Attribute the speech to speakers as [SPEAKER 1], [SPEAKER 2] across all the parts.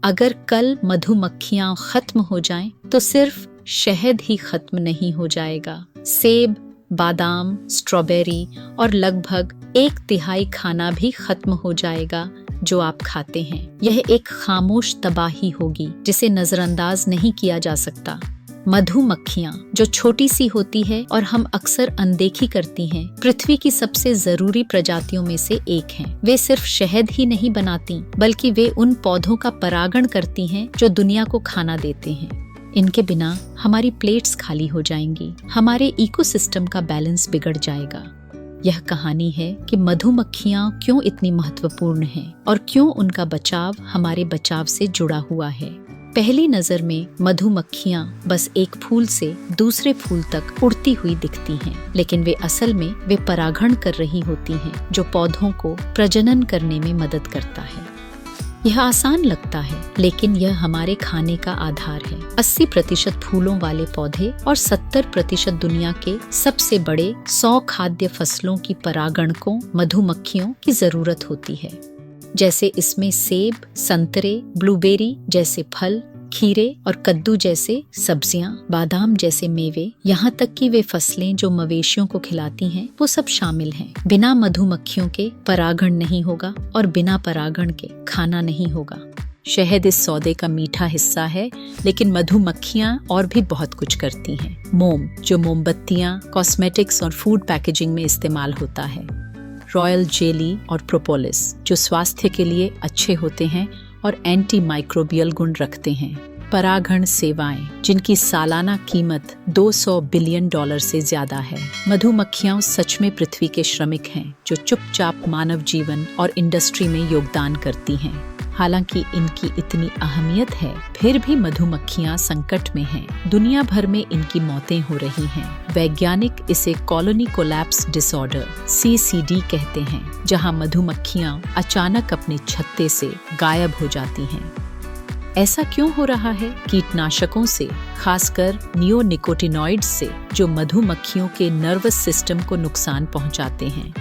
[SPEAKER 1] अगर कल मधुमक्खियां खत्म हो जाएं, तो सिर्फ शहद ही खत्म नहीं हो जाएगा। सेब, बादाम, स्ट्रॉबेरी और लगभग 1/3 खाना भी खत्म हो जाएगा जो आप खाते हैं। यह एक खामोश तबाही होगी जिसे नजरअंदाज नहीं किया जा सकता। मधुमक्खियां जो छोटी सी होती है और हम अक्सर अनदेखी करती हैं, पृथ्वी की सबसे जरूरी प्रजातियों में से एक हैं। वे सिर्फ शहद ही नहीं बनाती, बल्कि वे उन पौधों का परागण करती हैं जो दुनिया को खाना देते हैं। इनके बिना हमारी प्लेट्स खाली हो जाएंगी, हमारे इकोसिस्टम का बैलेंस बिगड़ जाएगा। यह कहानी है कि मधुमक्खियां क्यों इतनी महत्वपूर्ण हैं और क्यों उनका बचाव हमारे बचाव से जुड़ा हुआ है। पहली नजर में मधुमक्खियां बस एक फूल से दूसरे फूल तक उड़ती हुई दिखती हैं, लेकिन वे असल में परागण कर रही होती हैं, जो पौधों को प्रजनन करने में मदद करता है। यह आसान लगता है, लेकिन यह हमारे खाने का आधार है। 80% फूलों वाले पौधे और 70% दुनिया के सबसे बड़े 100 खाद्य फसलों की परागण को मधुमक्खियों की जरूरत होती है। जैसे इसमें सेब, संतरे, ब्लूबेरी जैसे फल, खीरे और कद्दू जैसे सब्जियां, बादाम जैसे मेवे, यहाँ तक कि वे फसलें जो मवेशियों को खिलाती हैं, वो सब शामिल हैं। बिना मधुमक्खियों के परागण नहीं होगा और बिना परागण के खाना नहीं होगा। शहद इस सौदे का मीठा हिस्सा है, लेकिन मधुमक्खियां और भी बहुत कुछ करती हैं। मोम, जो मोमबत्तियां, कॉस्मेटिक्स और फूड पैकेजिंग में इस्तेमाल होता है। रॉयल जेली और प्रोपोलिस, जो स्वास्थ्य के लिए अच्छे होते हैं और एंटी माइक्रोबियल गुण रखते हैं। परागण सेवाएं, जिनकी सालाना कीमत $200 बिलियन से ज्यादा है। मधुमक्खियां सच में पृथ्वी के श्रमिक हैं, जो चुपचाप मानव जीवन और इंडस्ट्री में योगदान करती हैं। हालांकि इनकी इतनी अहमियत है, फिर भी मधुमक्खियां संकट में हैं। दुनिया भर में इनकी मौतें हो रही हैं। वैज्ञानिक इसे कॉलोनी कोलैप्स डिसऑर्डर (CCD) कहते हैं, जहां मधुमक्खियां अचानक अपने छत्ते से गायब हो जाती हैं। ऐसा क्यों हो रहा है? कीटनाशकों से, खासकर नियोनिकोटिनॉइड्स से, जो मधुमक्खियों के नर्वस सिस्टम को नुकसान पहुंचाते हैं।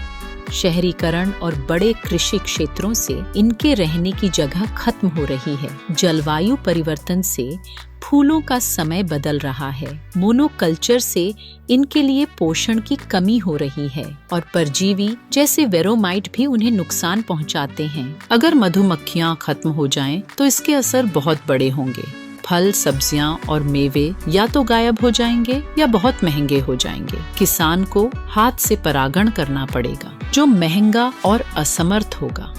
[SPEAKER 1] शहरीकरण और बड़े कृषि क्षेत्रों से इनके रहने की जगह खत्म हो रही है। जलवायु परिवर्तन से फूलों का समय बदल रहा है। मोनोकल्चर से इनके लिए पोषण की कमी हो रही है और परजीवी जैसे वेरोमाइट भी उन्हें नुकसान पहुंचाते हैं। अगर मधुमक्खियां खत्म हो जाएं, तो इसके असर बहुत बड़े होंगे। फल, सब्जियां और मेवे या तो गायब हो जाएंगे या बहुत महंगे हो जाएंगे। किसान को हाथ से परागण करना पड़ेगा, जो महंगा और असमर्थ होगा।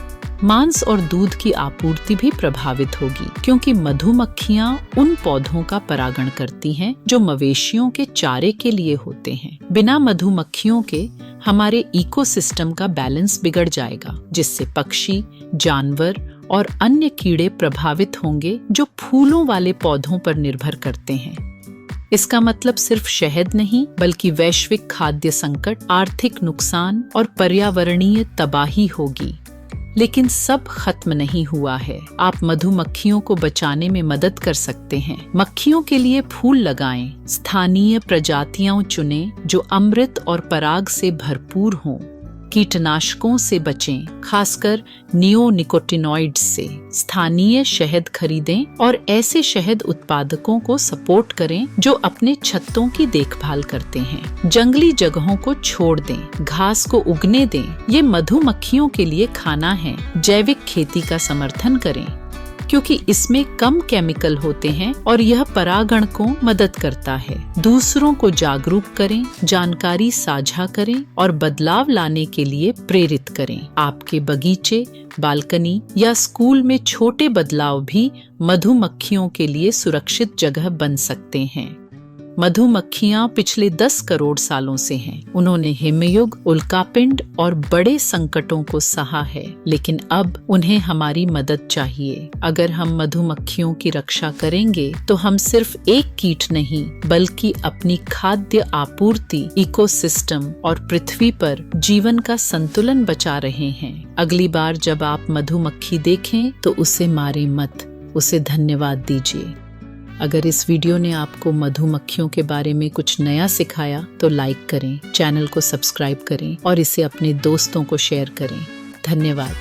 [SPEAKER 1] मांस और दूध की आपूर्ति भी प्रभावित होगी, क्योंकि मधुमक्खियां उन पौधों का परागण करती हैं जो मवेशियों के चारे के लिए होते हैं। बिना मधुमक्खियों के हमारे इकोसिस्टम का बैलेंस बिगड़ जाएगा, जिससे पक्षी, जानवर और अन्य कीड़े प्रभावित होंगे जो फूलों वाले पौधों पर निर्भर करते हैं। इसका मतलब सिर्फ शहद नहीं, बल्कि वैश्विक खाद्य संकट, आर्थिक नुकसान और पर्यावरणीय तबाही होगी। लेकिन सब खत्म नहीं हुआ है। आप मधुमक्खियों को बचाने में मदद कर सकते हैं। मक्खियों के लिए फूल लगाएं, स्थानीय प्रजातियां चुनें जो अमृत और पराग से भरपूर हों। कीटनाशकों से बचें, खासकर नियोनिकोटिनॉइड्स से। स्थानीय शहद खरीदें और ऐसे शहद उत्पादकों को सपोर्ट करें जो अपने छत्तों की देखभाल करते हैं। जंगली जगहों को छोड़ दें, घास को उगने दें। ये मधुमक्खियों के लिए खाना है। जैविक खेती का समर्थन करें, क्योंकि इसमें कम केमिकल होते हैं और यह परागण को मदद करता है। दूसरों को जागरूक करें, जानकारी साझा करें और बदलाव लाने के लिए प्रेरित करें। आपके बगीचे, बालकनी या स्कूल में छोटे बदलाव भी मधुमक्खियों के लिए सुरक्षित जगह बन सकते हैं। मधुमक्खियां पिछले 10 करोड़ सालों से हैं। उन्होंने हिमयुग, उल्कापिंड और बड़े संकटों को सहा है, लेकिन अब उन्हें हमारी मदद चाहिए। अगर हम मधुमक्खियों की रक्षा करेंगे, तो हम सिर्फ एक कीट नहीं, बल्कि अपनी खाद्य आपूर्ति, इकोसिस्टम और पृथ्वी पर जीवन का संतुलन बचा रहे हैं। अगली बार जब आप मधुमक्खी देखें, तो उसे मारे मत, उसे धन्यवाद दीजिए। अगर इस वीडियो ने आपको मधुमक्खियों के बारे में कुछ नया सिखाया, तो लाइक करें, चैनल को सब्सक्राइब करें और इसे अपने दोस्तों को शेयर करें। धन्यवाद।